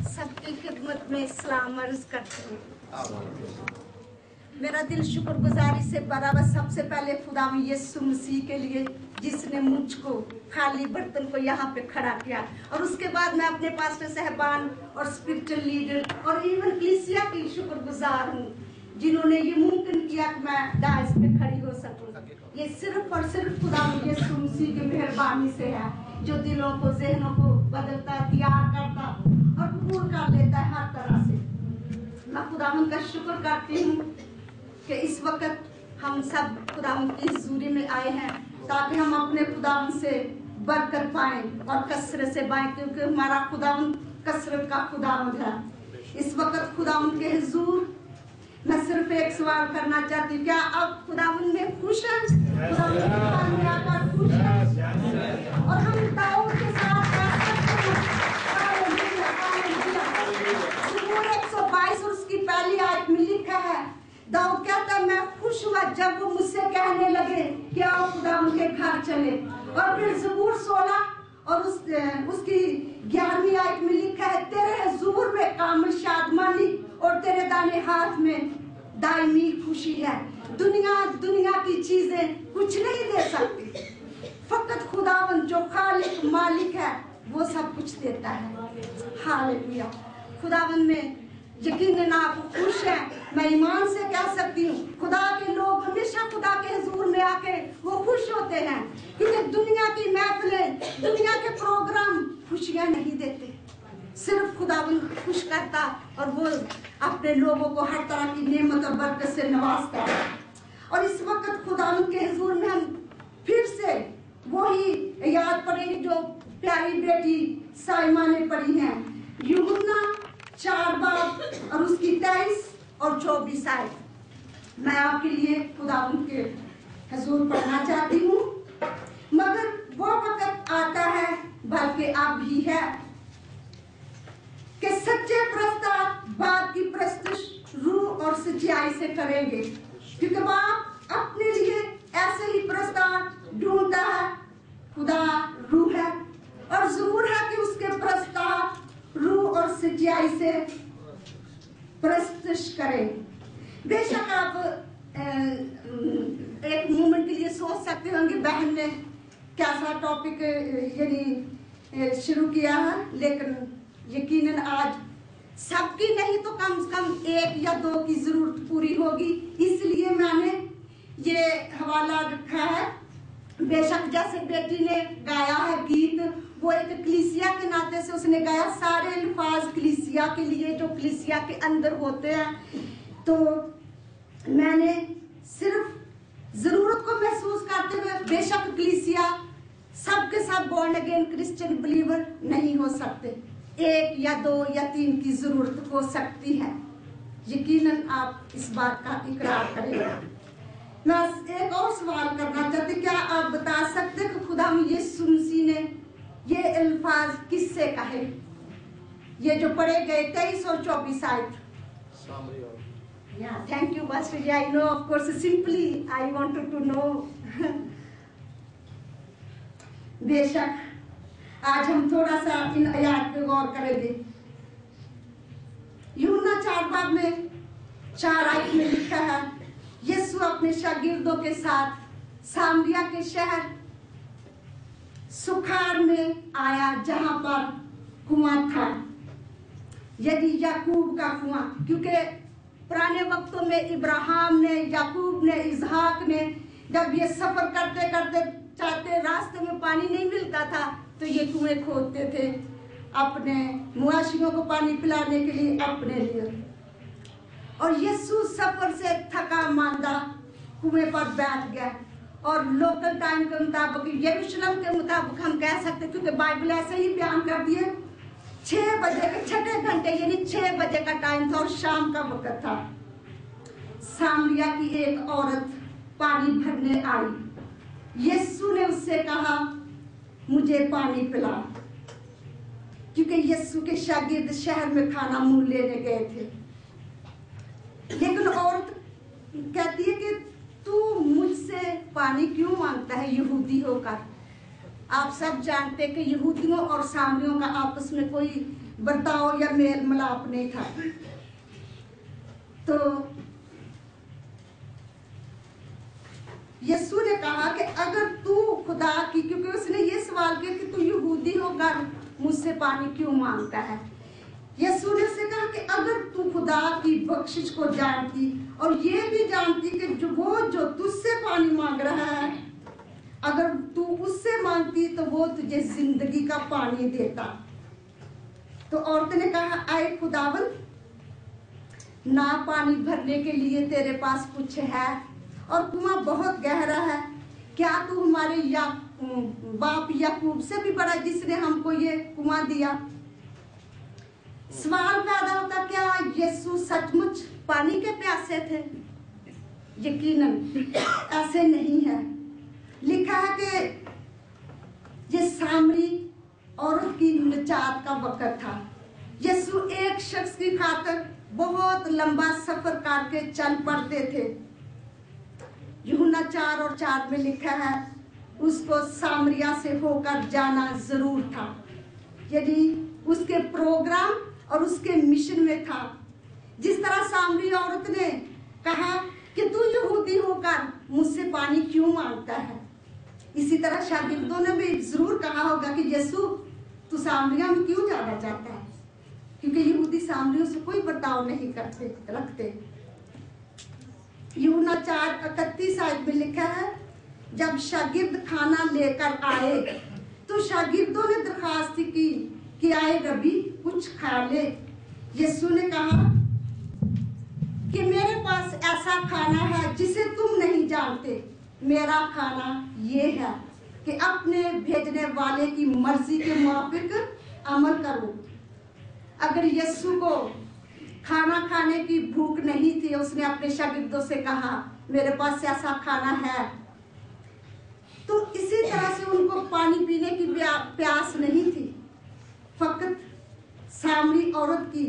सबकी खिदमत में सलाम अर्ज करती हूँ। मेरा दिल शुक्रगुजारी से भरा हुआ सबसे पहले खुदा यीशु मसीह के लिए, जिसने मुझको खाली बर्तन को यहाँ पे खड़ा किया, और उसके बाद मैं अपने पास्टर साहबान और स्पिरिचुअल लीडर और इवन कलीसिया की शुक्रगुजार हूँ, जिन्होंने ये मुमकिन किया कि मैं डायस पे खड़ी हो सकूँ। ये सिर्फ और सिर्फ खुदा यीशु मसीह की मेहरबानी से है, जो दिलों को ज़हनों को बदलता, तैयार करता और कबूल कर लेता है हर तरह से। मैं खुदावंद का शुक्र करती हूँ कि इस वक्त हम सब खुदावंद की हुजूरी में आए हैं, ताकि हम अपने खुदावंद से बरकत पाएं और कसरत से पाएं, क्योंकि हमारा खुदावंद कसरत का खुदावंद है। इस वक्त खुदावंद के हुजूर मैं सिर्फ एक सवाल करना चाहती हूँ, क्या आप खुदावंद में खुश हैं? खुदावंद में आकर खुश हैं? और हम दाऊद के साथ ज़बूर 122 और उसकी पहली आयत में लिखा है, दाऊद कहता है, मैं खुश हुआ जब वो मुझसे कहने लगे कि आओ खुदावंद के घर चले। और फिर ज़बूर 16 और उसकी 11वीं आयत में लिखा है, तेरे हुजूर में कामिल शादमानी और तेरे दाने हाथ में दायमी खुशी है। दुनिया की चीजें कुछ नहीं दे सकती, फकत खुदावंद जो खालिक मालिक है वो सब कुछ देता है। हालेलुया। खुदावंद में यकीनन आप खुश हैं। मैं ईमान से कह सकती हूँ, खुदा के लोग हमेशा खुदा के हुजूर में आके वो खुश होते हैं, क्योंकि दुनिया की महफिलें, दुनिया के प्रोग्राम खुशियां नहीं देते। सिर्फ खुदावंद खुश करता और वो अपने लोगों को हर तरह की नेमत और बरकत से नवाजता है। और इस वक्त खुदावंद के हुजूर में हम फिर से वही याद पड़ेगी जो प्यारी बेटी साइमा ने पढ़ी है, यूहन्ना 4 बाब और उसकी 23 और 24 आयत। मैं आपके लिए खुदावंद के हुजूर पढ़ना चाहती हूँ। मगर वो वक्त आता है, बल्कि अब भी है, कि सच्चे प्रस्ताव बाप की प्रस्तुत रूह और सच्चाई से करेंगे, क्योंकि बाप अपने लिए ऐसे ही प्रस्ताव ढूंढता है। खुदा रूह है और जरूर है कि उसके प्रस्ताव रूह और सच्चाई से प्रस्तुत करें। बेशक आप एक मोमेंट के लिए सोच सकते होंगे बहन ने कैसा टॉपिक यानी शुरू किया है, लेकिन यकीनन आज सबकी नहीं तो कम से कम 1 या 2 की जरूरत पूरी होगी, इसलिए मैंने ये हवाला रखा है। बेशक जैसे बेटी ने गाया है गीत, वो एक कलीसिया के नाते से उसने गाया, सारे अल्फाज कलीसिया के लिए जो कलीसिया के अंदर होते हैं। तो मैंने सिर्फ जरूरत को महसूस करते हुए, बेशक कलीसिया सबके सब बॉर्न अगेन क्रिश्चियन बिलीवर नहीं हो सकते, 1 या 2 या 3 की जरूरत हो सकती है। यकीनन आप इस बात का इकरार करेंगे। मैं एक और सवाल करना चाहती, क्या आप बता सकते कि खुदा यीशु मसीह ने ये अल्फाज किससे कहे, ये जो पढ़े गए 23 और 24 आयत? Yeah, thank you, Pastor Ji. I know, of course, simply I wanted to know. बेशक आज हम थोड़ा सा इन आयत पे गौर करेंगे। यूहन्ना 4 बाब में 4 आयत में लिखा है, यीशु अपने शागिर्दों के साथ सामरिया के शहर सुखार में आया, जहां पर कुआं था, यदि याकूब का कुआं, क्योंकि पुराने वक्तों में इब्राहिम ने, याकूब ने, इसहाक ने जब ये सफर करते करते चाहते रास्ते में पानी नहीं मिलता था तो ये कुएं खोदते थे अपने मुआशियों को पानी पिलाने के लिए, अपने लिए। और यीशु सफर से थका मांदा कुएं पर बैठ गया, और लोकल टाइम के मुताबिक, यरूशलेम के मुताबिक हम कह सकते, क्योंकि बाइबल ऐसे ही बयान कर दिए, 6 बजे के 6 घंटे यानी 6 बजे का टाइम था और शाम का वक्त था। सामरिया की एक औरत पानी भरने आई। यीशु ने उससे कहा, मुझे पानी पिला, क्योंकि यीशु के शागिर्द शहर में खाना मूल लेने गए थे। लेकिन औरत कहती है कि तू मुझसे पानी क्यों मांगता है यहूदी होकर? आप सब जानते हैं कि यहूदियों और सामरियों का आपस में कोई बर्ताव या मेल मिलाप नहीं था। तो यीशु ने कहा कि अगर तू खुदा की, क्योंकि उसने ये सवाल किया कि तू यहूदी होकर मुझसे पानी क्यों मांगता है। यीशु ने उसे कहा कि अगर तू खुदा की बख्शिश को जानती और ये भी जानती कि जो तुझसे पानी मांग रहा है, अगर तू उससे मांगती तो वो तुझे जिंदगी का पानी देता। तो औरत ने कहा, आए खुदावन, ना पानी भरने के लिए तेरे पास कुछ है और कुआं बहुत गहरा है, क्या तू हमारे बाप याकूब से भी बड़ा जिसने हमको ये कुआं दिया। सवाल पैदा होता, क्या यीशु सचमुच पानी के प्यासे थे? यकीनन ऐसे नहीं है। लिखा है कि ये सामरी औरत की निजात का वक्त था। यीशु एक शख्स की खातिर बहुत लंबा सफर करके चल पड़ते थे। यूहन्ना 4 और 4 में लिखा है, उसको सामरिया से होकर जाना जरूर था। यदि उसके प्रोग्राम और उसके मिशन में था। जिस तरह सामरी औरत ने कहा कि तू यहूदी होकर मुझसे पानी क्यों मांगता है, इसी तरह शागिर्दों ने भी जरूर कहा होगा कि यीशु तू सामरिया में क्यों जाना चाहता है, क्योंकि यहूदी सामरियों से कोई बर्ताव नहीं रखते। यूहन्ना 4:31 में लिखा है, जब शागिर्द खाना लेकर आए तो शागिर्दों ने दरखास्त की कि आए रबी कुछ खा ले। यीशु ने कहा कि मेरे पास ऐसा खाना है जिसे तुम नहीं जानते। मेरा खाना ये है कि अपने भेजने वाले की मर्जी के मुताबिक अमल करो। अगर यीशु को खाना खाने की भूख नहीं थी, उसने अपने शागिर्दों से कहा मेरे पास ऐसा खाना है, तो इसी तरह से उनको पानी पीने की प्यास नहीं थी। फकत सामरी औरत की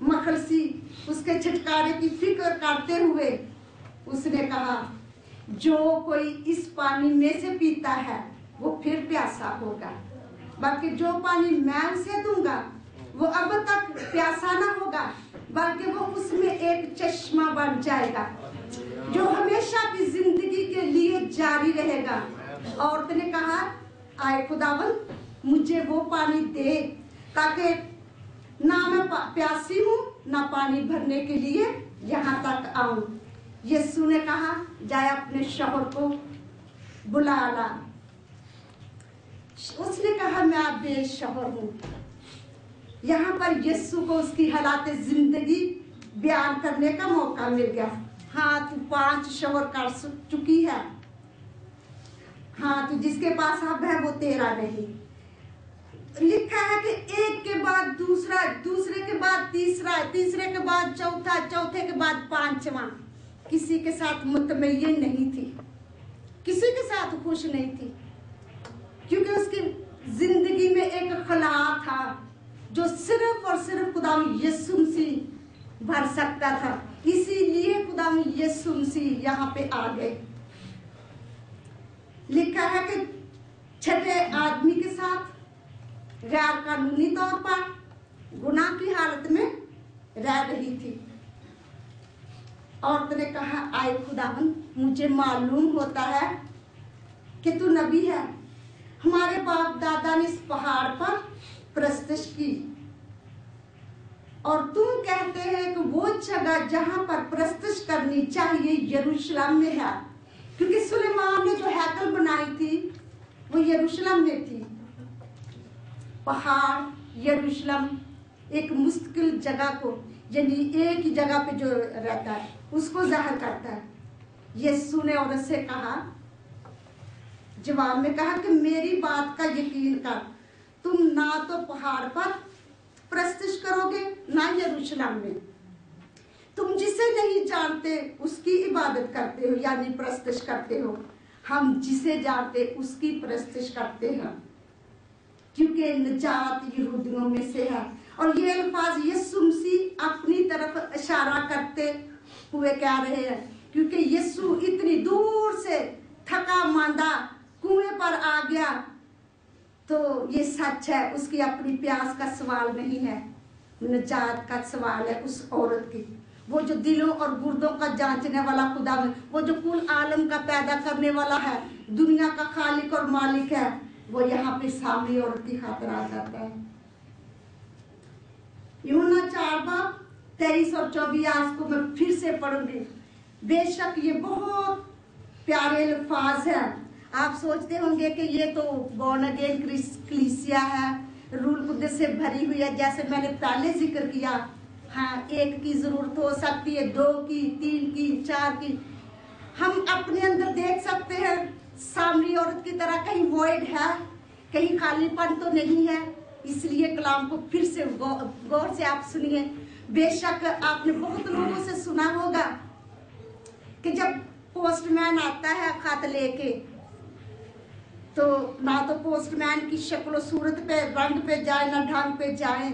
मखलसी उसके छुटकारे की फिक्र करते हुए उसने कहा, जो कोई इस पानी में से पीता है वो फिर प्यासा होगा, बाकी जो पानी मैं उसे दूंगा वो अब तक प्यासा ना होगा, बल्कि वो उसमें एक चश्मा बन जाएगा जो हमेशा की जिंदगी के लिए जारी रहेगा। औरत ने कहा, आए खुदावन, मुझे वो पानी दे ताकि ना मैं प्यासी हूँ ना पानी भरने के लिए यहाँ तक आऊं। यीशु ने कहा, जाए अपने शौहर को बुला ला। उसने कहा, मैं बेशौहर हूँ। यहाँ पर यीशु को उसकी हालात जिंदगी बयान करने का मौका मिल गया। हाँ, तू 5 शौहर कर चुकी है। हाँ, तू जिसके पास अब है वो तेरा नहीं। लिखा है कि एक के बाद दूसरा, दूसरे के बाद तीसरा, तीसरे के बाद चौथा, चौथे के बाद 5वां। किसी के साथ मुतमय्यन नहीं थी, किसी के साथ खुश नहीं थी, क्योंकि उसकी जिंदगी में एक खला था जो सिर्फ और सिर्फ खुदा यीशु मसीह भर सकता था। इसीलिए खुदा यीशु मसीह यहाँ पे आ गए। लिखा है कि छठे आदमी के साथ गैर कानूनी तौर पर गुनाह की हालत में रह रही थी। औरत ने कहा, आए खुदावन, मुझे मालूम होता है कि तू नबी है। हमारे बाप दादा ने इस पहाड़ पर प्रस्तिश की और तुम कहते हैं कि वो जगह जहां पर प्रस्तिश करनी चाहिए यरूशलेम में है, क्योंकि सुलेमान ने जो हैकल बनाई थी वो यरूशलेम में थी। पहाड़ यरूशलेम एक मुश्किल जगह को, यानी एक ही जगह पे जो रहता है उसको जाहिर करता है। यीशु ने औरत से कहा, जवाब में कहा कि मेरी बात का यकीन कर, तुम ना तो पहाड़ पर प्रस्तिश करोगे ना यरूशलेम में। तुम जिसे नहीं जानते उसकी इबादत करते हो, यानी प्रस्तिश करते हो। हम जिसे जानते उसकी प्रस्तिश करते हैं, क्योंकि निजात यहूदियों में से है। और ये अल्फाज यीशु मसीह अपनी तरफ इशारा करते हुए कह रहे हैं, क्योंकि यीशु इतनी दूर से थका मांदा कुएं पर आ गया तो ये सच है, उसकी अपनी प्यास का सवाल नहीं है, निजात का सवाल है उस औरत की। वो जो दिलों और गुर्दों का जांचने वाला खुदा में, वो जो कुल आलम का पैदा करने वाला है, दुनिया का खालिक और मालिक है, वो यहाँ पे सामरी औरत की खातिर आ जाता है। यूहन्ना 4:23 और 24 को मैं फिर से पढ़ूंगी। बेशक ये बहुत प्यारे अल्फाज हैं। आप सोचते होंगे कि ये तो बॉर्न अगेन कलीसिया है, रूल कुद्दस से भरी हुई है, जैसे मैंने पहले जिक्र किया। हाँ, एक की जरूरत हो सकती है, 2 की, 3 की, 4 की। हम अपने अंदर देख सकते हैं सामरी औरत की तरह कहीं वॉइड है, कहीं खालीपन तो नहीं है। इसलिए कलाम को फिर से गौर से आप सुनिए। बेशक आपने बहुत लोगों से सुना होगा कि जब पोस्टमैन आता है खत लेके, तो ना तो पोस्टमैन की शक्ल सूरत पे, रंग पे जाए, ना ढंग पे जाए,